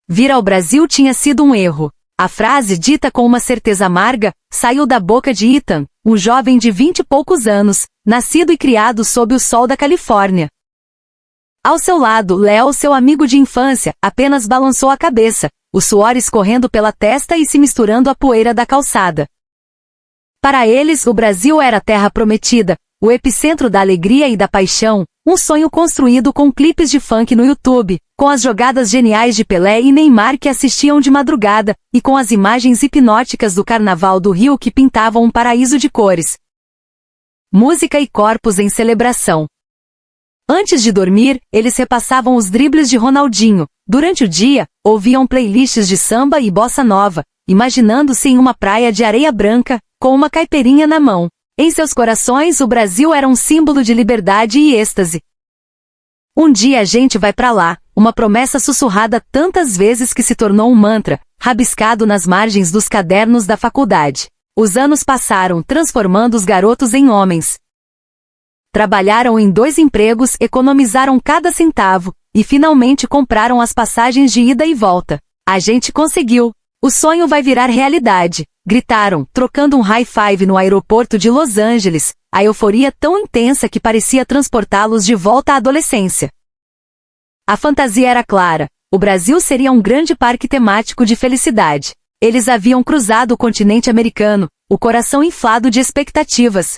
Vir ao Brasil tinha sido um erro. A frase, dita com uma certeza amarga, saiu da boca de Ethan, um jovem de 20 e poucos anos, nascido e criado sob o sol da Califórnia. Ao seu lado, Léo, seu amigo de infância, apenas balançou a cabeça, o suor escorrendo pela testa e se misturando à poeira da calçada. Para eles, o Brasil era a terra prometida, o epicentro da alegria e da paixão, um sonho construído com clipes de funk no YouTube, com as jogadas geniais de Pelé e Neymar que assistiam de madrugada, e com as imagens hipnóticas do Carnaval do Rio que pintavam um paraíso de cores. Música e corpos em celebração. Antes de dormir, eles repassavam os dribles de Ronaldinho. Durante o dia, ouviam playlists de samba e bossa nova, imaginando-se em uma praia de areia branca, com uma caipirinha na mão. Em seus corações, o Brasil era um símbolo de liberdade e êxtase. Um dia a gente vai pra lá, uma promessa sussurrada tantas vezes que se tornou um mantra, rabiscado nas margens dos cadernos da faculdade. Os anos passaram, transformando os garotos em homens. Trabalharam em 2 empregos, economizaram cada centavo, e finalmente compraram as passagens de ida e volta. A gente conseguiu! O sonho vai virar realidade! Gritaram, trocando um high-five no aeroporto de Los Angeles, a euforia tão intensa que parecia transportá-los de volta à adolescência. A fantasia era clara, o Brasil seria um grande parque temático de felicidade. Eles haviam cruzado o continente americano, o coração inflado de expectativas.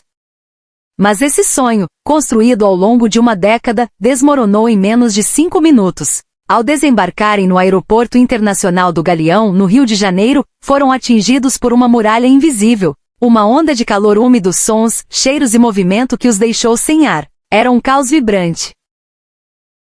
Mas esse sonho, construído ao longo de uma década, desmoronou em menos de 5 minutos. Ao desembarcarem no Aeroporto Internacional do Galeão, no Rio de Janeiro, foram atingidos por uma muralha invisível, uma onda de calor úmido, sons, cheiros e movimento que os deixou sem ar. Era um caos vibrante.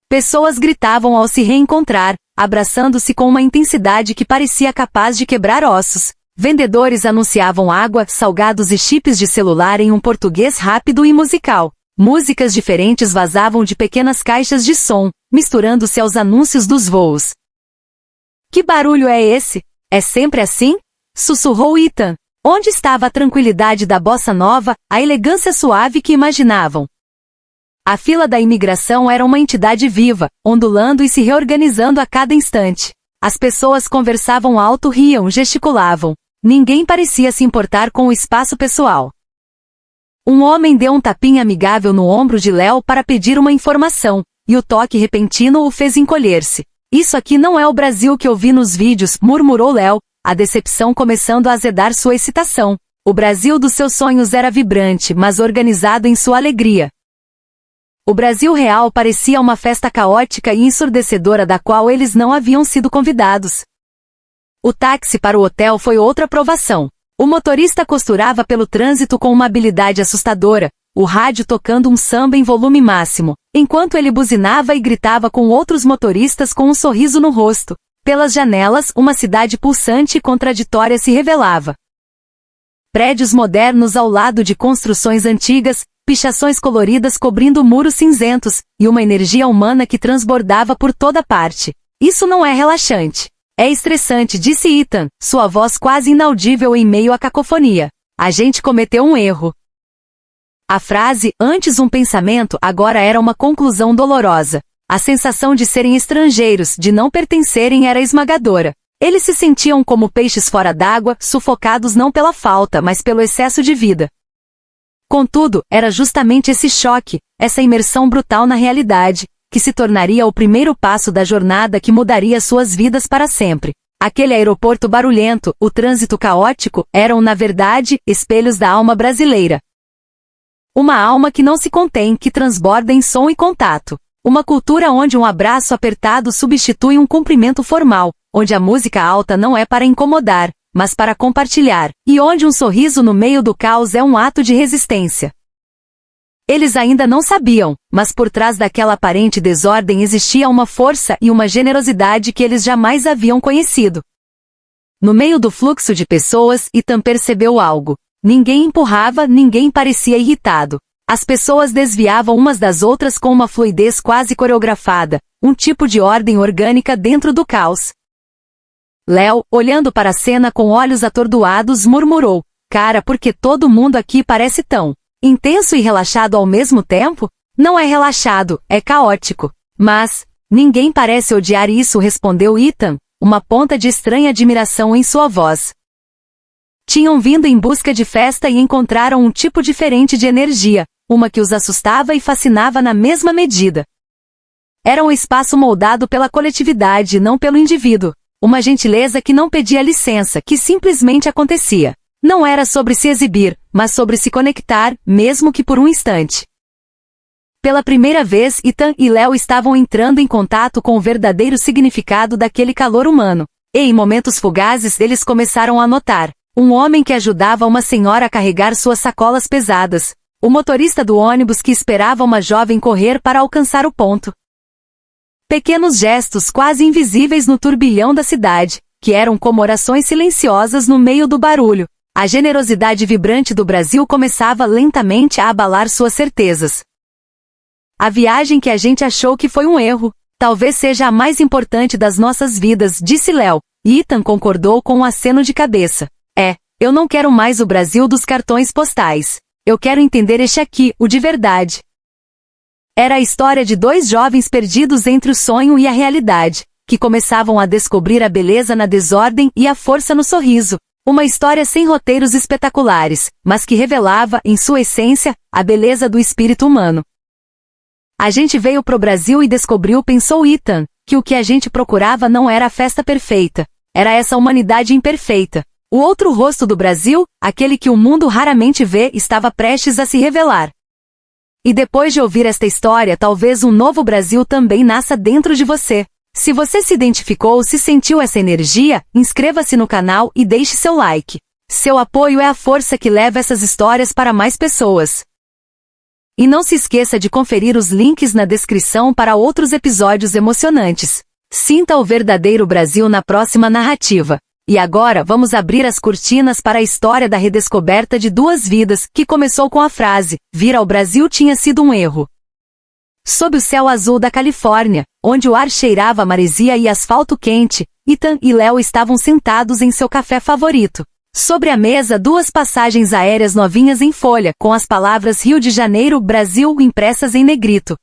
Pessoas gritavam ao se reencontrar, abraçando-se com uma intensidade que parecia capaz de quebrar ossos. Vendedores anunciavam água, salgados e chips de celular em um português rápido e musical. Músicas diferentes vazavam de pequenas caixas de som, misturando-se aos anúncios dos voos. Que barulho é esse? É sempre assim? Sussurrou Ethan. Onde estava a tranquilidade da bossa nova, a elegância suave que imaginavam? A fila da imigração era uma entidade viva, ondulando e se reorganizando a cada instante. As pessoas conversavam alto, riam, gesticulavam. Ninguém parecia se importar com o espaço pessoal. Um homem deu um tapinha amigável no ombro de Léo para pedir uma informação, e o toque repentino o fez encolher-se. Isso aqui não é o Brasil que eu vi nos vídeos, murmurou Léo, a decepção começando a azedar sua excitação. O Brasil dos seus sonhos era vibrante, mas organizado em sua alegria. O Brasil real parecia uma festa caótica e ensurdecedora da qual eles não haviam sido convidados. O táxi para o hotel foi outra provação. O motorista costurava pelo trânsito com uma habilidade assustadora, o rádio tocando um samba em volume máximo, enquanto ele buzinava e gritava com outros motoristas com um sorriso no rosto. Pelas janelas, uma cidade pulsante e contraditória se revelava. Prédios modernos ao lado de construções antigas, pichações coloridas cobrindo muros cinzentos, e uma energia humana que transbordava por toda parte. Isso não é relaxante. É estressante, disse Ethan, sua voz quase inaudível em meio à cacofonia. A gente cometeu um erro. A frase, antes um pensamento, agora era uma conclusão dolorosa. A sensação de serem estrangeiros, de não pertencerem era esmagadora. Eles se sentiam como peixes fora d'água, sufocados não pela falta, mas pelo excesso de vida. Contudo, era justamente esse choque, essa imersão brutal na realidade, que se tornaria o primeiro passo da jornada que mudaria suas vidas para sempre. Aquele aeroporto barulhento, o trânsito caótico, eram na verdade, espelhos da alma brasileira. Uma alma que não se contém, que transborda em som e contato. Uma cultura onde um abraço apertado substitui um cumprimento formal, onde a música alta não é para incomodar, mas para compartilhar, e onde um sorriso no meio do caos é um ato de resistência. Eles ainda não sabiam, mas por trás daquela aparente desordem existia uma força e uma generosidade que eles jamais haviam conhecido. No meio do fluxo de pessoas, Ethan percebeu algo. Ninguém empurrava, ninguém parecia irritado. As pessoas desviavam umas das outras com uma fluidez quase coreografada, um tipo de ordem orgânica dentro do caos. Léo, olhando para a cena com olhos atordoados, murmurou, cara, porque todo mundo aqui parece tão intenso e relaxado ao mesmo tempo? Não é relaxado, é caótico. Mas, ninguém parece odiar isso, respondeu Ethan, uma ponta de estranha admiração em sua voz. Tinham vindo em busca de festa e encontraram um tipo diferente de energia, uma que os assustava e fascinava na mesma medida. Era um espaço moldado pela coletividade e não pelo indivíduo, uma gentileza que não pedia licença, que simplesmente acontecia. Não era sobre se exibir, mas sobre se conectar, mesmo que por um instante. Pela primeira vez, Ethan e Léo estavam entrando em contato com o verdadeiro significado daquele calor humano. E em momentos fugazes eles começaram a notar. Um homem que ajudava uma senhora a carregar suas sacolas pesadas. O motorista do ônibus que esperava uma jovem correr para alcançar o ponto. Pequenos gestos quase invisíveis no turbilhão da cidade, que eram como orações silenciosas no meio do barulho. A generosidade vibrante do Brasil começava lentamente a abalar suas certezas. A viagem que a gente achou que foi um erro, talvez seja a mais importante das nossas vidas, disse Léo, e Ethan concordou com um aceno de cabeça. Eu não quero mais o Brasil dos cartões postais. Eu quero entender este aqui, o de verdade. Era a história de dois jovens perdidos entre o sonho e a realidade, que começavam a descobrir a beleza na desordem e a força no sorriso. Uma história sem roteiros espetaculares, mas que revelava, em sua essência, a beleza do espírito humano. A gente veio pro Brasil e descobriu, pensou Ethan, que o que a gente procurava não era a festa perfeita. Era essa humanidade imperfeita. O outro rosto do Brasil, aquele que o mundo raramente vê, estava prestes a se revelar. E depois de ouvir esta história, talvez um novo Brasil também nasça dentro de você. Se você se identificou ou se sentiu essa energia, inscreva-se no canal e deixe seu like. Seu apoio é a força que leva essas histórias para mais pessoas. E não se esqueça de conferir os links na descrição para outros episódios emocionantes. Sinta o verdadeiro Brasil na próxima narrativa. E agora vamos abrir as cortinas para a história da redescoberta de duas vidas, que começou com a frase, vir ao Brasil tinha sido um erro. Sob o céu azul da Califórnia, onde o ar cheirava a maresia e asfalto quente, Ethan e Léo estavam sentados em seu café favorito. Sobre a mesa duas passagens aéreas novinhas em folha, com as palavras Rio de Janeiro, Brasil impressas em negrito.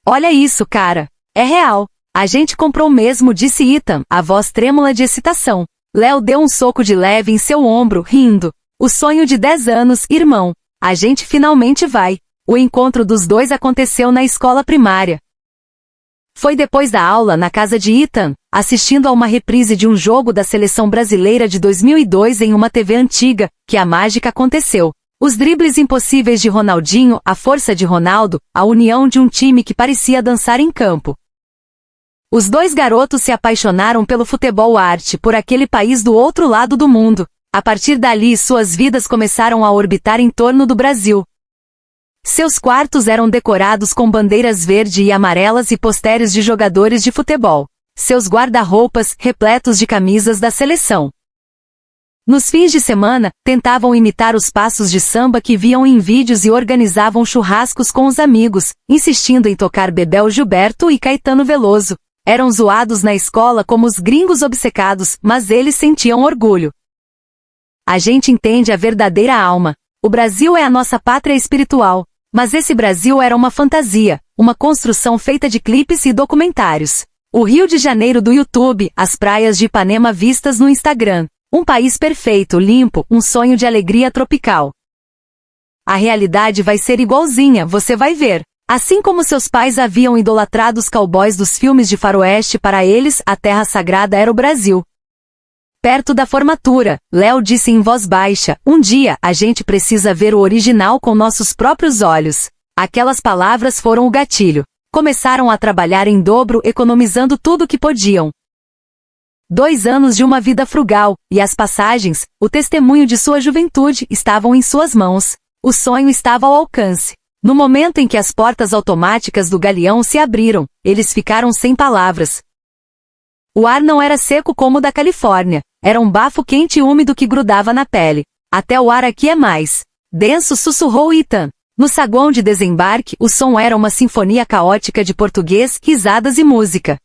Olha isso, cara. É real. A gente comprou mesmo, disse Ethan, a voz trêmula de excitação. Léo deu um soco de leve em seu ombro, rindo. O sonho de 10 anos, irmão. A gente finalmente vai. O encontro dos dois aconteceu na escola primária. Foi depois da aula na casa de Ethan, assistindo a uma reprise de um jogo da seleção brasileira de 2002 em uma TV antiga, que a mágica aconteceu. Os dribles impossíveis de Ronaldinho, a força de Ronaldo, a união de um time que parecia dançar em campo. Os dois garotos se apaixonaram pelo futebol arte, por aquele país do outro lado do mundo. A partir dali suas vidas começaram a orbitar em torno do Brasil. Seus quartos eram decorados com bandeiras verde e amarelas e postérios de jogadores de futebol. Seus guarda-roupas, repletos de camisas da seleção. Nos fins de semana, tentavam imitar os passos de samba que viam em vídeos e organizavam churrascos com os amigos, insistindo em tocar Bebel Gilberto e Caetano Veloso. Eram zoados na escola como os gringos obcecados, mas eles sentiam orgulho. A gente entende a verdadeira alma. O Brasil é a nossa pátria espiritual. Mas esse Brasil era uma fantasia, uma construção feita de clipes e documentários. O Rio de Janeiro do YouTube, as praias de Ipanema vistas no Instagram. Um país perfeito, limpo, um sonho de alegria tropical. A realidade vai ser igualzinha, você vai ver. Assim como seus pais haviam idolatrado os cowboys dos filmes de faroeste, para eles, a terra sagrada era o Brasil. Perto da formatura, Léo disse em voz baixa, um dia, a gente precisa ver o original com nossos próprios olhos. Aquelas palavras foram o gatilho. Começaram a trabalhar em dobro, economizando tudo que podiam. 2 anos de uma vida frugal, e as passagens, o testemunho de sua juventude, estavam em suas mãos. O sonho estava ao alcance. No momento em que as portas automáticas do galeão se abriram, eles ficaram sem palavras. O ar não era seco como o da Califórnia. Era um bafo quente e úmido que grudava na pele. Até o ar aqui é mais denso, sussurrou Ethan. No saguão de desembarque, o som era uma sinfonia caótica de português, risadas e música.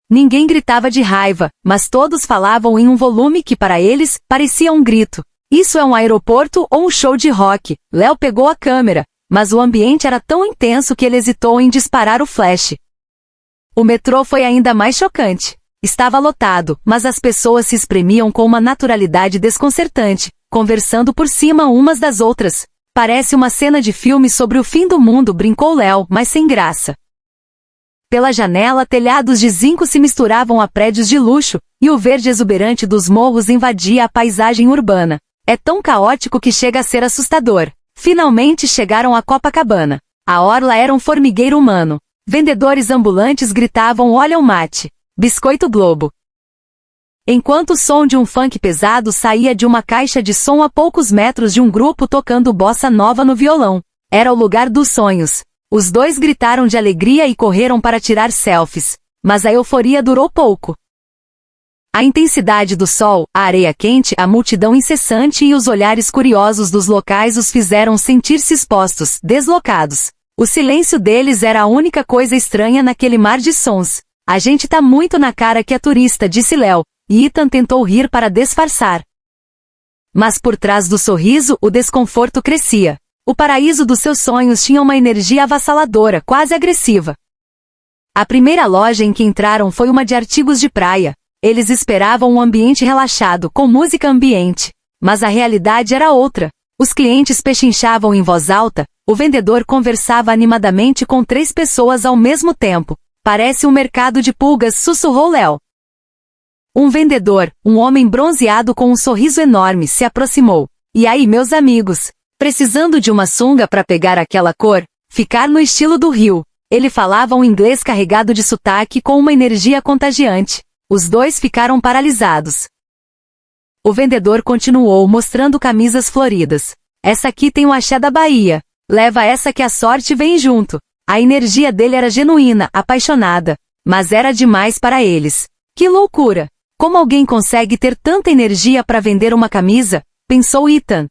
Ninguém gritava de raiva, mas todos falavam em um volume que para eles, parecia um grito. Isso é um aeroporto ou um show de rock? Léo pegou a câmera, mas o ambiente era tão intenso que ele hesitou em disparar o flash. O metrô foi ainda mais chocante. Estava lotado, mas as pessoas se espremiam com uma naturalidade desconcertante, conversando por cima umas das outras. Parece uma cena de filme sobre o fim do mundo, brincou Léo, mas sem graça. Pela janela, telhados de zinco se misturavam a prédios de luxo, e o verde exuberante dos morros invadia a paisagem urbana. É tão caótico que chega a ser assustador. Finalmente chegaram a Copacabana. A orla era um formigueiro humano. Vendedores ambulantes gritavam: "Olha o mate! Biscoito Globo!" Enquanto o som de um funk pesado saía de uma caixa de som a poucos metros de um grupo tocando bossa nova no violão. Era o lugar dos sonhos. Os dois gritaram de alegria e correram para tirar selfies. Mas a euforia durou pouco. A intensidade do sol, a areia quente, a multidão incessante e os olhares curiosos dos locais os fizeram sentir-se expostos, deslocados. O silêncio deles era a única coisa estranha naquele mar de sons. "A gente tá muito na cara que é turista", disse Léo, e Ethan tentou rir para disfarçar. Mas por trás do sorriso, o desconforto crescia. O paraíso dos seus sonhos tinha uma energia avassaladora, quase agressiva. A primeira loja em que entraram foi uma de artigos de praia. Eles esperavam um ambiente relaxado, com música ambiente. Mas a realidade era outra. Os clientes pechinchavam em voz alta, o vendedor conversava animadamente com 3 pessoas ao mesmo tempo. "Parece um mercado de pulgas", sussurrou Léo. Um vendedor, um homem bronzeado com um sorriso enorme, se aproximou. "E aí, meus amigos? Precisando de uma sunga para pegar aquela cor? Ficar no estilo do Rio." Ele falava um inglês carregado de sotaque com uma energia contagiante. Os dois ficaram paralisados. O vendedor continuou mostrando camisas floridas. "Essa aqui tem o axé da Bahia. Leva essa que a sorte vem junto." A energia dele era genuína, apaixonada. Mas era demais para eles. Que loucura! Como alguém consegue ter tanta energia para vender uma camisa? Pensou Ethan.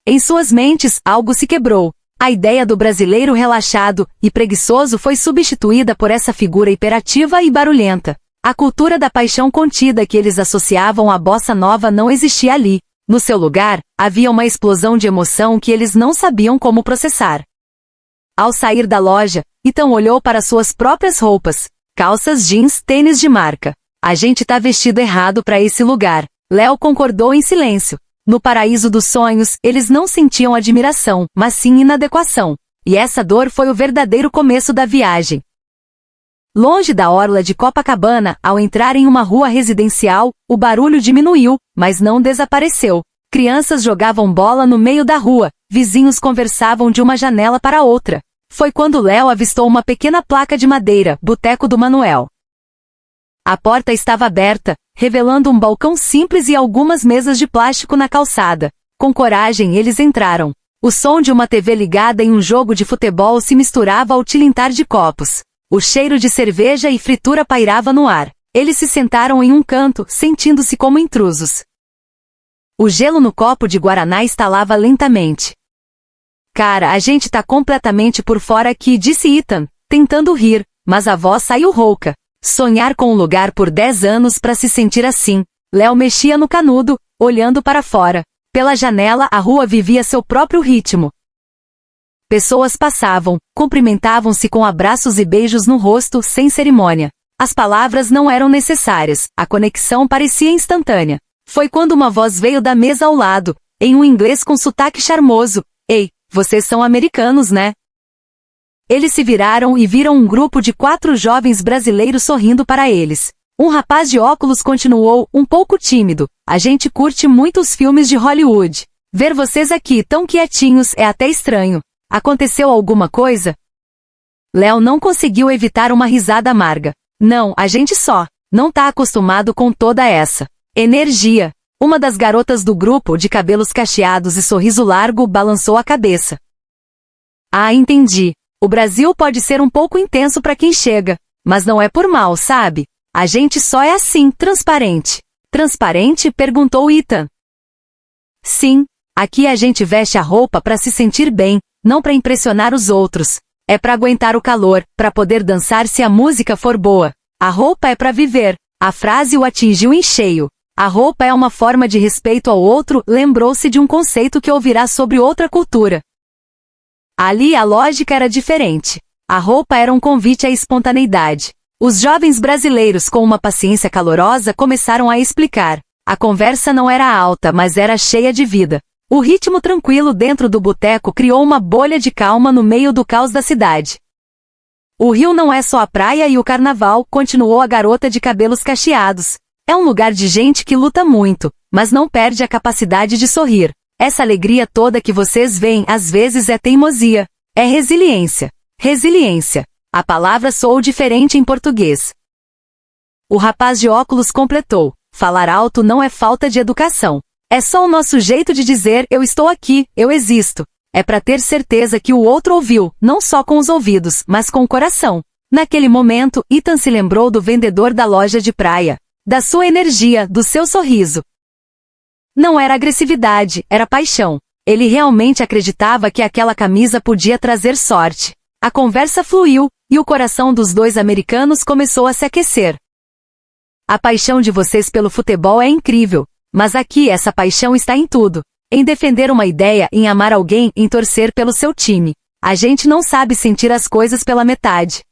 Em suas mentes, algo se quebrou. A ideia do brasileiro relaxado e preguiçoso foi substituída por essa figura hiperativa e barulhenta. A cultura da paixão contida que eles associavam à bossa nova não existia ali. No seu lugar, havia uma explosão de emoção que eles não sabiam como processar. Ao sair da loja, Ethan olhou para suas próprias roupas. Calças jeans, tênis de marca. "A gente tá vestido errado para esse lugar." Léo concordou em silêncio. No paraíso dos sonhos, eles não sentiam admiração, mas sim inadequação. E essa dor foi o verdadeiro começo da viagem. Longe da orla de Copacabana, ao entrar em uma rua residencial, o barulho diminuiu, mas não desapareceu. Crianças jogavam bola no meio da rua, vizinhos conversavam de uma janela para outra. Foi quando Léo avistou uma pequena placa de madeira, Boteco do Manuel. A porta estava aberta, revelando um balcão simples e algumas mesas de plástico na calçada. Com coragem eles entraram. O som de uma TV ligada em um jogo de futebol se misturava ao tilintar de copos. O cheiro de cerveja e fritura pairava no ar. Eles se sentaram em um canto, sentindo-se como intrusos. O gelo no copo de guaraná estalava lentamente. "Cara, a gente tá completamente por fora aqui", disse Ethan, tentando rir, mas a voz saiu rouca. Sonhar com um lugar por 10 anos para se sentir assim. Léo mexia no canudo, olhando para fora. Pela janela a rua vivia seu próprio ritmo. Pessoas passavam, cumprimentavam-se com abraços e beijos no rosto, sem cerimônia. As palavras não eram necessárias, a conexão parecia instantânea. Foi quando uma voz veio da mesa ao lado, em um inglês com sotaque charmoso. "Ei, vocês são americanos, né?" Eles se viraram e viram um grupo de 4 jovens brasileiros sorrindo para eles. Um rapaz de óculos continuou, um pouco tímido: "A gente curte muito os filmes de Hollywood. Ver vocês aqui tão quietinhos é até estranho. Aconteceu alguma coisa?" Léo não conseguiu evitar uma risada amarga. "Não, a gente só não tá acostumado com toda essa energia." Uma das garotas do grupo, de cabelos cacheados e sorriso largo, balançou a cabeça. "Ah, entendi. O Brasil pode ser um pouco intenso para quem chega, mas não é por mal, sabe? A gente só é assim, transparente." "Transparente?" perguntou Ethan. "Sim, aqui a gente veste a roupa para se sentir bem, não para impressionar os outros. É para aguentar o calor, para poder dançar se a música for boa. A roupa é para viver." A frase o atingiu em cheio. A roupa é uma forma de respeito ao outro, lembrou-se de um conceito que ouvirá sobre outra cultura. Ali a lógica era diferente. A roupa era um convite à espontaneidade. Os jovens brasileiros, com uma paciência calorosa, começaram a explicar. A conversa não era alta, mas era cheia de vida. O ritmo tranquilo dentro do boteco criou uma bolha de calma no meio do caos da cidade. O Rio não é só a praia e o carnaval, continuou a garota de cabelos cacheados. É um lugar de gente que luta muito, mas não perde a capacidade de sorrir. Essa alegria toda que vocês veem às vezes é teimosia. É resiliência. Resiliência. A palavra soou diferente em português. O rapaz de óculos completou. Falar alto não é falta de educação. É só o nosso jeito de dizer eu estou aqui, eu existo. É para ter certeza que o outro ouviu, não só com os ouvidos, mas com o coração. Naquele momento, Ethan se lembrou do vendedor da loja de praia. Da sua energia, do seu sorriso. Não era agressividade, era paixão. Ele realmente acreditava que aquela camisa podia trazer sorte. A conversa fluiu, e o coração dos dois americanos começou a se aquecer. A paixão de vocês pelo futebol é incrível, mas aqui essa paixão está em tudo. Em defender uma ideia, em amar alguém, em torcer pelo seu time. A gente não sabe sentir as coisas pela metade.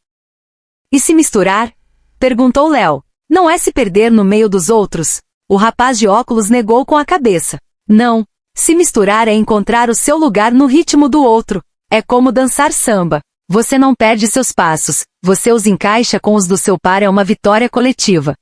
E se misturar? Perguntou Léo. Não é se perder no meio dos outros? O rapaz de óculos negou com a cabeça. Não. Se misturar é encontrar o seu lugar no ritmo do outro. É como dançar samba. Você não perde seus passos, você os encaixa com os do seu par, é uma vitória coletiva.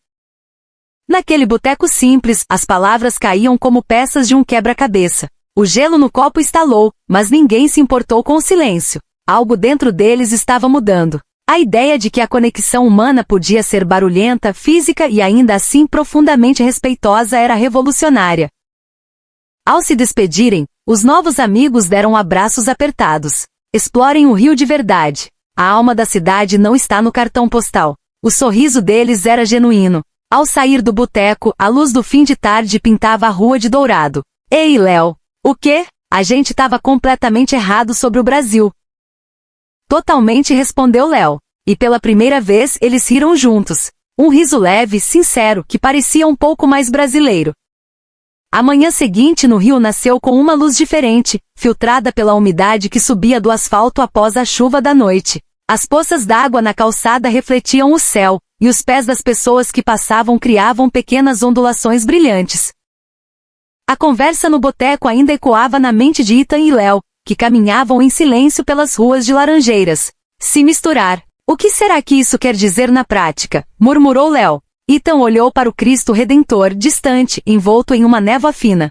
Naquele boteco simples, as palavras caíam como peças de um quebra-cabeça. O gelo no copo estalou, mas ninguém se importou com o silêncio. Algo dentro deles estava mudando. A ideia de que a conexão humana podia ser barulhenta, física e ainda assim profundamente respeitosa era revolucionária. Ao se despedirem, os novos amigos deram abraços apertados. Explorem o Rio de verdade. A alma da cidade não está no cartão postal. O sorriso deles era genuíno. Ao sair do boteco, a luz do fim de tarde pintava a rua de dourado. Ei, Léo! O quê? A gente estava completamente errado sobre o Brasil. Totalmente, respondeu Léo. E pela primeira vez eles riram juntos. Um riso leve, sincero, que parecia um pouco mais brasileiro. A manhã seguinte no Rio nasceu com uma luz diferente, filtrada pela umidade que subia do asfalto após a chuva da noite. As poças d'água na calçada refletiam o céu, e os pés das pessoas que passavam criavam pequenas ondulações brilhantes. A conversa no boteco ainda ecoava na mente de Ethan e Léo, que caminhavam em silêncio pelas ruas de Laranjeiras. Se misturar. O que será que isso quer dizer na prática? Murmurou Léo. Ethan olhou para o Cristo Redentor, distante, envolto em uma névoa fina.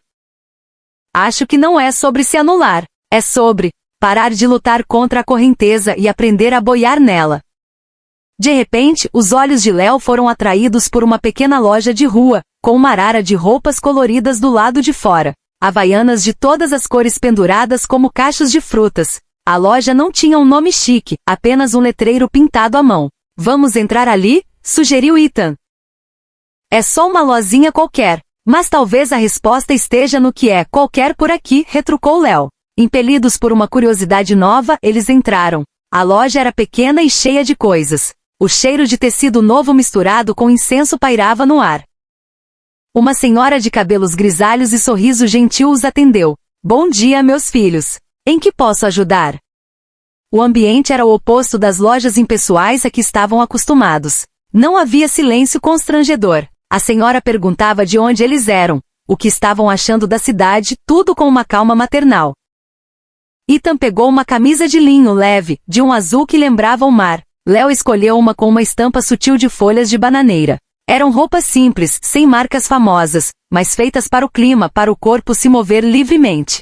Acho que não é sobre se anular. É sobre parar de lutar contra a correnteza e aprender a boiar nela. De repente, os olhos de Léo foram atraídos por uma pequena loja de rua, com uma arara de roupas coloridas do lado de fora. Havaianas de todas as cores penduradas como cachos de frutas. A loja não tinha um nome chique, apenas um letreiro pintado à mão. Vamos entrar ali? Sugeriu Ethan. É só uma lozinha qualquer, mas talvez a resposta esteja no que é qualquer por aqui, retrucou Léo. Impelidos por uma curiosidade nova, eles entraram. A loja era pequena e cheia de coisas. O cheiro de tecido novo misturado com incenso pairava no ar. Uma senhora de cabelos grisalhos e sorriso gentil os atendeu. Bom dia, meus filhos. Em que posso ajudar? O ambiente era o oposto das lojas impessoais a que estavam acostumados. Não havia silêncio constrangedor. A senhora perguntava de onde eles eram, o que estavam achando da cidade, tudo com uma calma maternal. Ethan pegou uma camisa de linho leve, de um azul que lembrava o mar. Léo escolheu uma com uma estampa sutil de folhas de bananeira. Eram roupas simples, sem marcas famosas, mas feitas para o clima, para o corpo se mover livremente.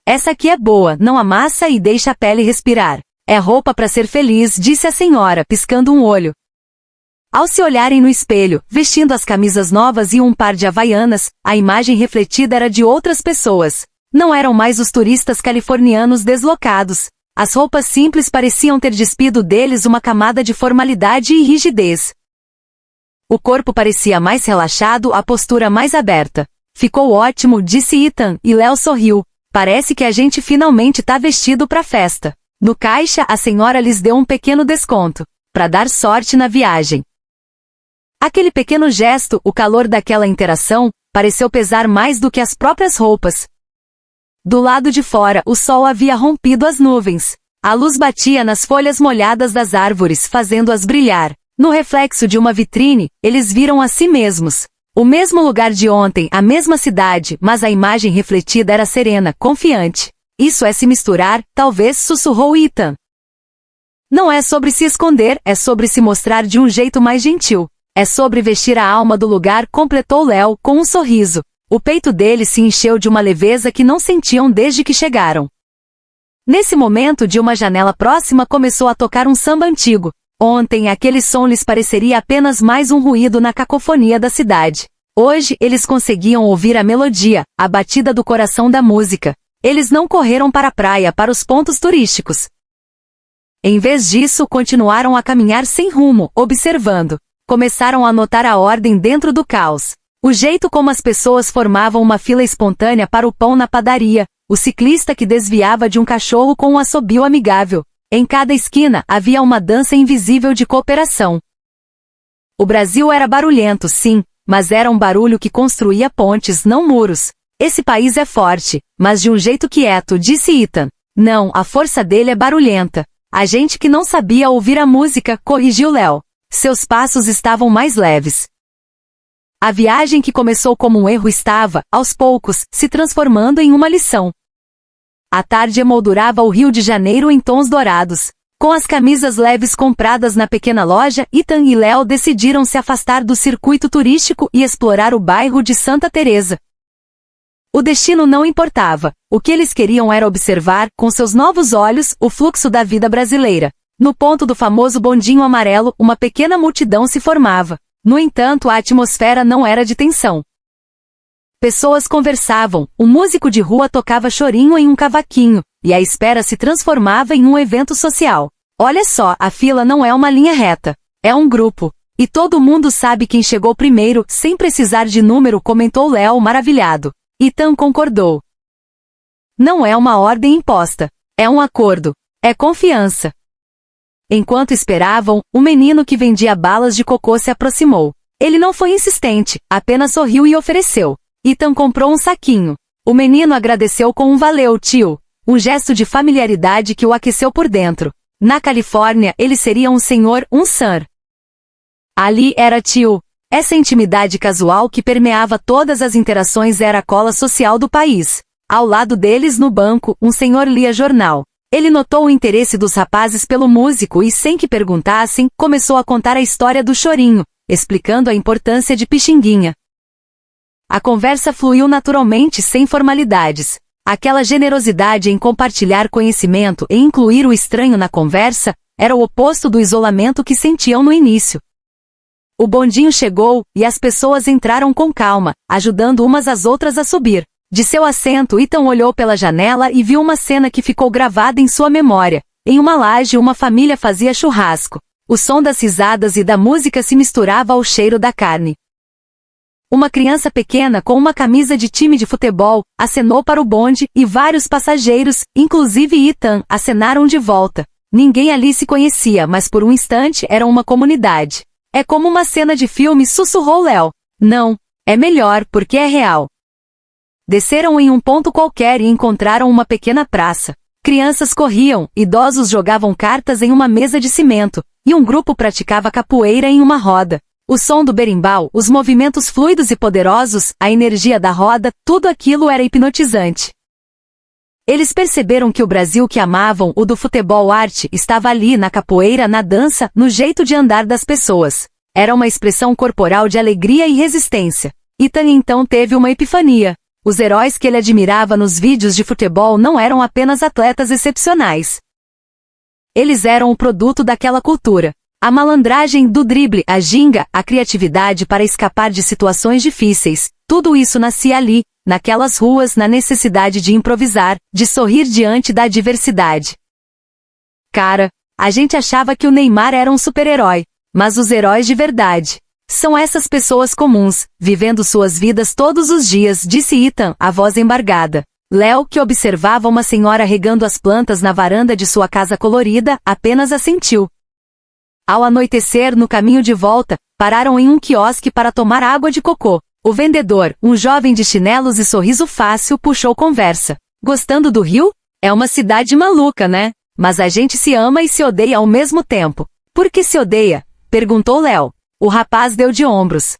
Essa aqui é boa, não amassa e deixa a pele respirar. É roupa para ser feliz, disse a senhora, piscando um olho. Ao se olharem no espelho, vestindo as camisas novas e um par de havaianas, a imagem refletida era de outras pessoas. Não eram mais os turistas californianos deslocados. As roupas simples pareciam ter despido deles uma camada de formalidade e rigidez. O corpo parecia mais relaxado, a postura mais aberta. Ficou ótimo, disse Ethan, e Léo sorriu. Parece que a gente finalmente tá vestido pra festa. No caixa, a senhora lhes deu um pequeno desconto, para dar sorte na viagem. Aquele pequeno gesto, o calor daquela interação, pareceu pesar mais do que as próprias roupas. Do lado de fora, o sol havia rompido as nuvens. A luz batia nas folhas molhadas das árvores, fazendo-as brilhar. No reflexo de uma vitrine, eles viram a si mesmos. O mesmo lugar de ontem, a mesma cidade, mas a imagem refletida era serena, confiante. Isso é se misturar, talvez, sussurrou Ethan. Não é sobre se esconder, é sobre se mostrar de um jeito mais gentil. É sobre vestir a alma do lugar, completou Léo, com um sorriso. O peito dele se encheu de uma leveza que não sentiam desde que chegaram. Nesse momento, de uma janela próxima começou a tocar um samba antigo. Ontem aquele som lhes pareceria apenas mais um ruído na cacofonia da cidade. Hoje eles conseguiam ouvir a melodia, a batida do coração da música. Eles não correram para a praia, para os pontos turísticos. Em vez disso, continuaram a caminhar sem rumo, observando. Começaram a notar a ordem dentro do caos. O jeito como as pessoas formavam uma fila espontânea para o pão na padaria, o ciclista que desviava de um cachorro com um assobio amigável. Em cada esquina havia uma dança invisível de cooperação. O Brasil era barulhento, sim, mas era um barulho que construía pontes, não muros. Esse país é forte, mas de um jeito quieto, disse Ethan. Não, a força dele é barulhenta. A gente que não sabia ouvir a música, corrigiu Léo. Seus passos estavam mais leves. A viagem que começou como um erro estava, aos poucos, se transformando em uma lição. A tarde emoldurava o Rio de Janeiro em tons dourados. Com as camisas leves compradas na pequena loja, Ethan e Léo decidiram se afastar do circuito turístico e explorar o bairro de Santa Teresa. O destino não importava. O que eles queriam era observar, com seus novos olhos, o fluxo da vida brasileira. No ponto do famoso bondinho amarelo, uma pequena multidão se formava. No entanto, a atmosfera não era de tensão. Pessoas conversavam, um músico de rua tocava chorinho em um cavaquinho, e a espera se transformava em um evento social. Olha só, a fila não é uma linha reta. É um grupo. E todo mundo sabe quem chegou primeiro, sem precisar de número, comentou Léo maravilhado. Ethan concordou. Não é uma ordem imposta. É um acordo. É confiança. Enquanto esperavam, o menino que vendia balas de cocô se aproximou. Ele não foi insistente, apenas sorriu e ofereceu. Ethan comprou um saquinho. O menino agradeceu com um valeu, tio. Um gesto de familiaridade que o aqueceu por dentro. Na Califórnia, ele seria um senhor, um sir. Ali era tio. Essa intimidade casual que permeava todas as interações era a cola social do país. Ao lado deles, no banco, um senhor lia jornal. Ele notou o interesse dos rapazes pelo músico e, sem que perguntassem, começou a contar a história do chorinho, explicando a importância de Pixinguinha. A conversa fluiu naturalmente, sem formalidades. Aquela generosidade em compartilhar conhecimento e incluir o estranho na conversa, era o oposto do isolamento que sentiam no início. O bondinho chegou, e as pessoas entraram com calma, ajudando umas às outras a subir. De seu assento, Ethan olhou pela janela e viu uma cena que ficou gravada em sua memória. Em uma laje, uma família fazia churrasco. O som das risadas e da música se misturava ao cheiro da carne. Uma criança pequena com uma camisa de time de futebol, acenou para o bonde, e vários passageiros, inclusive Ethan, acenaram de volta. Ninguém ali se conhecia, mas por um instante era uma comunidade. É como uma cena de filme, sussurrou Léo. Não, é melhor, porque é real. Desceram em um ponto qualquer e encontraram uma pequena praça. Crianças corriam, idosos jogavam cartas em uma mesa de cimento, e um grupo praticava capoeira em uma roda. O som do berimbau, os movimentos fluidos e poderosos, a energia da roda, tudo aquilo era hipnotizante. Eles perceberam que o Brasil que amavam, o do futebol arte, estava ali na capoeira, na dança, no jeito de andar das pessoas. Era uma expressão corporal de alegria e resistência. Ethan então teve uma epifania. Os heróis que ele admirava nos vídeos de futebol não eram apenas atletas excepcionais. Eles eram o produto daquela cultura. A malandragem do drible, a ginga, a criatividade para escapar de situações difíceis, tudo isso nascia ali, naquelas ruas, na necessidade de improvisar, de sorrir diante da adversidade. Cara, a gente achava que o Neymar era um super-herói, mas os heróis de verdade são essas pessoas comuns, vivendo suas vidas todos os dias, disse Ethan, a voz embargada. Léo, que observava uma senhora regando as plantas na varanda de sua casa colorida, apenas assentiu. Ao anoitecer, no caminho de volta, pararam em um quiosque para tomar água de cocô. O vendedor, um jovem de chinelos e sorriso fácil, puxou conversa. Gostando do Rio? É uma cidade maluca, né? Mas a gente se ama e se odeia ao mesmo tempo. Por que se odeia? Perguntou Léo. O rapaz deu de ombros.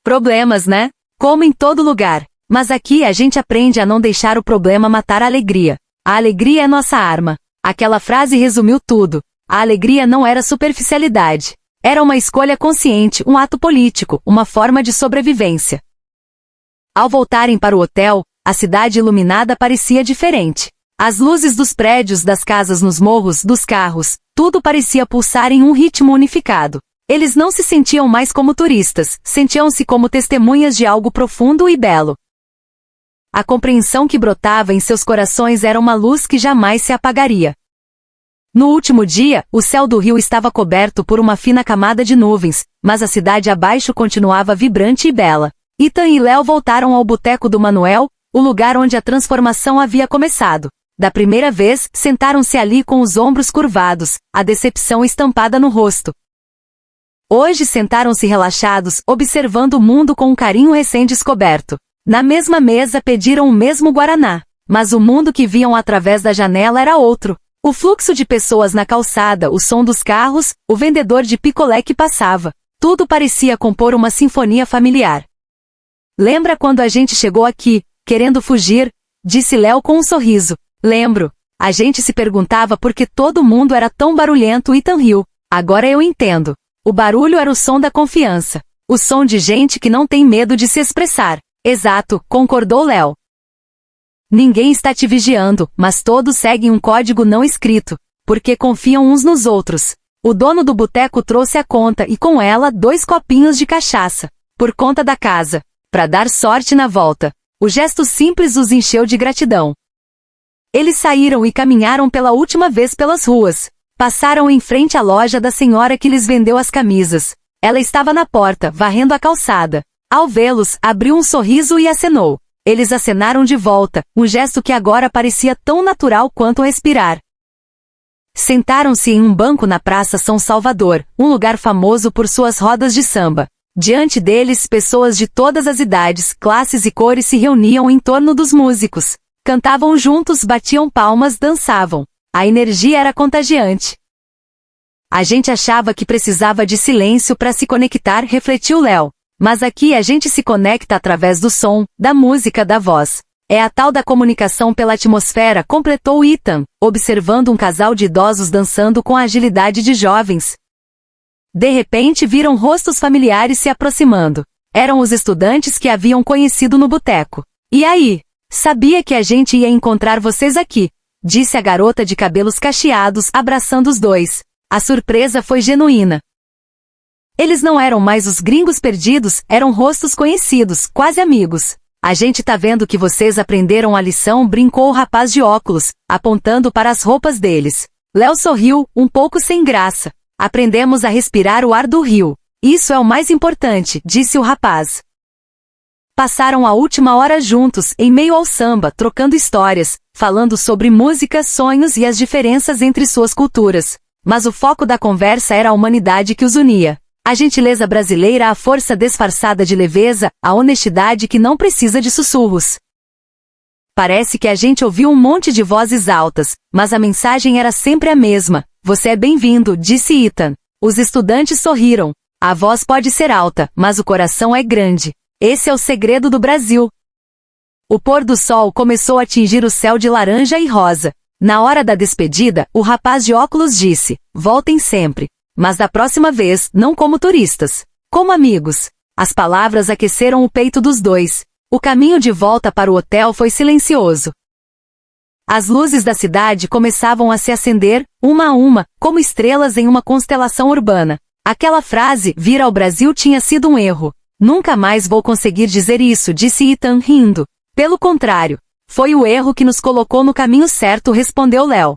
Problemas, né? Como em todo lugar. Mas aqui a gente aprende a não deixar o problema matar a alegria. A alegria é nossa arma. Aquela frase resumiu tudo. A alegria não era superficialidade. Era uma escolha consciente, um ato político, uma forma de sobrevivência. Ao voltarem para o hotel, a cidade iluminada parecia diferente. As luzes dos prédios, das casas nos morros, dos carros, tudo parecia pulsar em um ritmo unificado. Eles não se sentiam mais como turistas, sentiam-se como testemunhas de algo profundo e belo. A compreensão que brotava em seus corações era uma luz que jamais se apagaria. No último dia, o céu do rio estava coberto por uma fina camada de nuvens, mas a cidade abaixo continuava vibrante e bela. Ethan e Léo voltaram ao boteco do Manuel, o lugar onde a transformação havia começado. Da primeira vez, sentaram-se ali com os ombros curvados, a decepção estampada no rosto. Hoje sentaram-se relaxados, observando o mundo com um carinho recém-descoberto. Na mesma mesa pediram o mesmo guaraná, mas o mundo que viam através da janela era outro. O fluxo de pessoas na calçada, o som dos carros, o vendedor de picolé que passava. Tudo parecia compor uma sinfonia familiar. Lembra quando a gente chegou aqui, querendo fugir? Disse Léo com um sorriso. Lembro. A gente se perguntava por que todo mundo era tão barulhento. Ethan riu. Agora eu entendo. O barulho era o som da confiança. O som de gente que não tem medo de se expressar. Exato, concordou Léo. Ninguém está te vigiando, mas todos seguem um código não escrito, porque confiam uns nos outros. O dono do boteco trouxe a conta e com ela 2 copinhos de cachaça, por conta da casa, para dar sorte na volta. O gesto simples os encheu de gratidão. Eles saíram e caminharam pela última vez pelas ruas. Passaram em frente à loja da senhora que lhes vendeu as camisas. Ela estava na porta, varrendo a calçada. Ao vê-los, abriu um sorriso e acenou. Eles acenaram de volta, um gesto que agora parecia tão natural quanto respirar. Sentaram-se em um banco na Praça São Salvador, um lugar famoso por suas rodas de samba. Diante deles, pessoas de todas as idades, classes e cores se reuniam em torno dos músicos. Cantavam juntos, batiam palmas, dançavam. A energia era contagiante. A gente achava que precisava de silêncio para se conectar, refletiu Léo. Mas aqui a gente se conecta através do som, da música, da voz. É a tal da comunicação pela atmosfera, completou Ethan, observando um casal de idosos dançando com a agilidade de jovens. De repente viram rostos familiares se aproximando. Eram os estudantes que haviam conhecido no boteco. E aí? Sabia que a gente ia encontrar vocês aqui, disse a garota de cabelos cacheados, abraçando os dois. A surpresa foi genuína. Eles não eram mais os gringos perdidos, eram rostos conhecidos, quase amigos. A gente tá vendo que vocês aprenderam a lição, brincou o rapaz de óculos, apontando para as roupas deles. Léo sorriu, um pouco sem graça. Aprendemos a respirar o ar do rio. Isso é o mais importante, disse o rapaz. Passaram a última hora juntos, em meio ao samba, trocando histórias, falando sobre música, sonhos e as diferenças entre suas culturas. Mas o foco da conversa era a humanidade que os unia. A gentileza brasileira, a força disfarçada de leveza, a honestidade que não precisa de sussurros. Parece que a gente ouviu um monte de vozes altas, mas a mensagem era sempre a mesma. Você é bem-vindo, disse Ethan. Os estudantes sorriram. A voz pode ser alta, mas o coração é grande. Esse é o segredo do Brasil. O pôr do sol começou a tingir o céu de laranja e rosa. Na hora da despedida, o rapaz de óculos disse, voltem sempre. Mas da próxima vez, não como turistas, como amigos. As palavras aqueceram o peito dos dois. O caminho de volta para o hotel foi silencioso. As luzes da cidade começavam a se acender, uma a uma, como estrelas em uma constelação urbana. Aquela frase, vir ao Brasil, tinha sido um erro. Nunca mais vou conseguir dizer isso, disse Ethan rindo. Pelo contrário, foi o erro que nos colocou no caminho certo, respondeu Léo.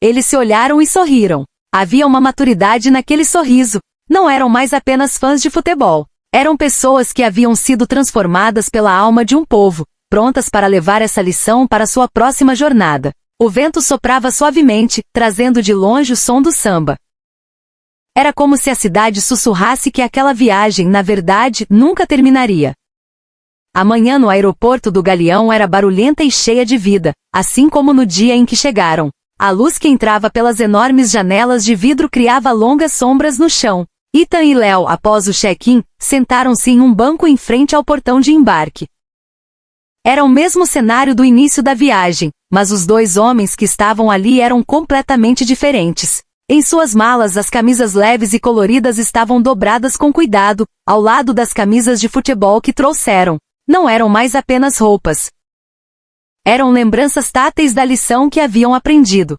Eles se olharam e sorriram. Havia uma maturidade naquele sorriso. Não eram mais apenas fãs de futebol. Eram pessoas que haviam sido transformadas pela alma de um povo, prontas para levar essa lição para sua próxima jornada. O vento soprava suavemente, trazendo de longe o som do samba. Era como se a cidade sussurrasse que aquela viagem, na verdade, nunca terminaria. A manhã no aeroporto do Galeão era barulhenta e cheia de vida, assim como no dia em que chegaram. A luz que entrava pelas enormes janelas de vidro criava longas sombras no chão. Ethan e Léo, após o check-in, sentaram-se em um banco em frente ao portão de embarque. Era o mesmo cenário do início da viagem, mas os dois homens que estavam ali eram completamente diferentes. Em suas malas, as camisas leves e coloridas estavam dobradas com cuidado, ao lado das camisas de futebol que trouxeram. Não eram mais apenas roupas. Eram lembranças táteis da lição que haviam aprendido.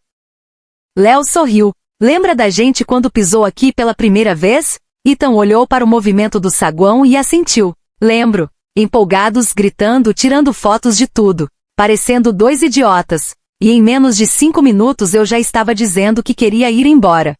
Léo sorriu. Lembra da gente quando pisou aqui pela primeira vez? Ethan olhou para o movimento do saguão e assentiu. Lembro. Empolgados, gritando, tirando fotos de tudo. Parecendo dois idiotas. E em menos de 5 minutos eu já estava dizendo que queria ir embora.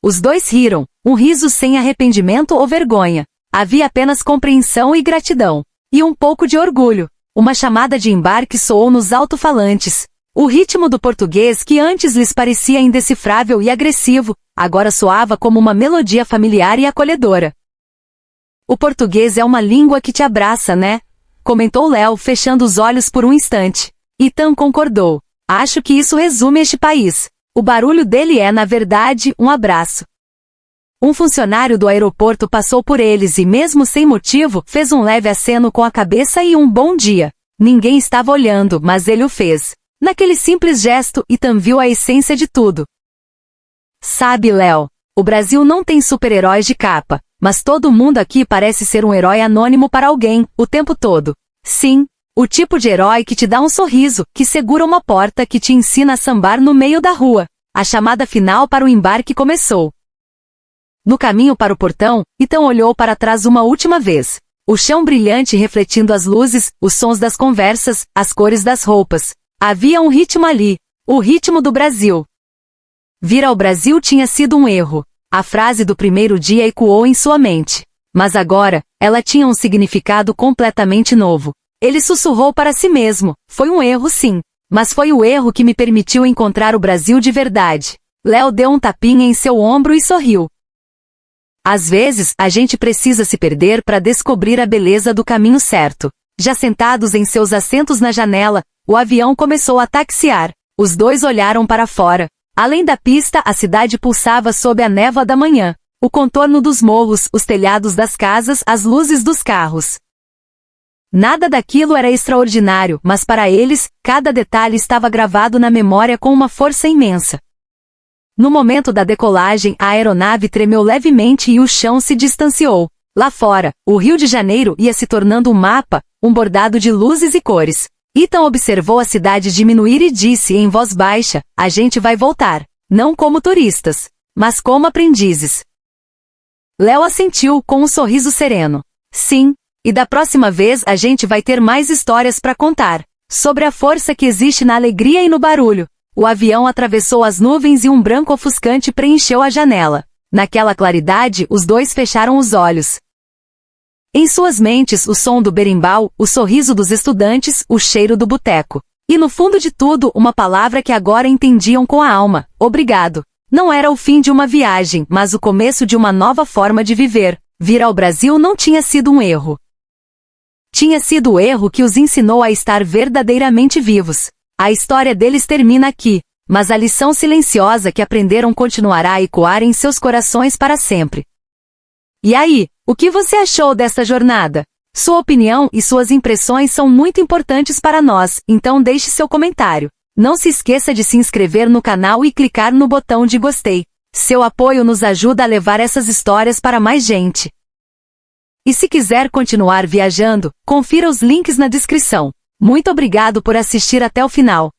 Os dois riram, um riso sem arrependimento ou vergonha. Havia apenas compreensão e gratidão. E um pouco de orgulho. Uma chamada de embarque soou nos alto-falantes. O ritmo do português que antes lhes parecia indecifrável e agressivo, agora soava como uma melodia familiar e acolhedora. O português é uma língua que te abraça, né? Comentou Léo, fechando os olhos por um instante. Ethan concordou. Acho que isso resume este país. O barulho dele é, na verdade, um abraço. Um funcionário do aeroporto passou por eles e, mesmo sem motivo, fez um leve aceno com a cabeça e um bom dia. Ninguém estava olhando, mas ele o fez. Naquele simples gesto, Ethan viu a essência de tudo. Sabe, Léo, o Brasil não tem super-heróis de capa, mas todo mundo aqui parece ser um herói anônimo para alguém, o tempo todo. Sim, o tipo de herói que te dá um sorriso, que segura uma porta, que te ensina a sambar no meio da rua. A chamada final para o embarque começou. No caminho para o portão, Ethan olhou para trás uma última vez. O chão brilhante refletindo as luzes, os sons das conversas, as cores das roupas. Havia um ritmo ali, o ritmo do Brasil. Vir ao Brasil tinha sido um erro. A frase do primeiro dia ecoou em sua mente. Mas agora, ela tinha um significado completamente novo. Ele sussurrou para si mesmo, foi um erro sim. Mas foi o erro que me permitiu encontrar o Brasil de verdade. Léo deu um tapinha em seu ombro e sorriu. Às vezes, a gente precisa se perder para descobrir a beleza do caminho certo. Já sentados em seus assentos na janela, o avião começou a taxiar. Os dois olharam para fora. Além da pista, a cidade pulsava sob a névoa da manhã. O contorno dos morros, os telhados das casas, as luzes dos carros. Nada daquilo era extraordinário, mas para eles, cada detalhe estava gravado na memória com uma força imensa. No momento da decolagem, a aeronave tremeu levemente e o chão se distanciou. Lá fora, o Rio de Janeiro ia se tornando um mapa, um bordado de luzes e cores. Ethan observou a cidade diminuir e disse em voz baixa, a gente vai voltar. Não como turistas, mas como aprendizes. Léo assentiu com um sorriso sereno. Sim, e da próxima vez a gente vai ter mais histórias para contar. Sobre a força que existe na alegria e no barulho. O avião atravessou as nuvens e um branco ofuscante preencheu a janela. Naquela claridade, os dois fecharam os olhos. Em suas mentes, o som do berimbau, o sorriso dos estudantes, o cheiro do boteco. E no fundo de tudo, uma palavra que agora entendiam com a alma: obrigado. Não era o fim de uma viagem, mas o começo de uma nova forma de viver. Vir ao Brasil não tinha sido um erro. Tinha sido o erro que os ensinou a estar verdadeiramente vivos. A história deles termina aqui, mas a lição silenciosa que aprenderam continuará a ecoar em seus corações para sempre. E aí, o que você achou desta jornada? Sua opinião e suas impressões são muito importantes para nós, então deixe seu comentário. Não se esqueça de se inscrever no canal e clicar no botão de gostei. Seu apoio nos ajuda a levar essas histórias para mais gente. E se quiser continuar viajando, confira os links na descrição. Muito obrigado por assistir até o final.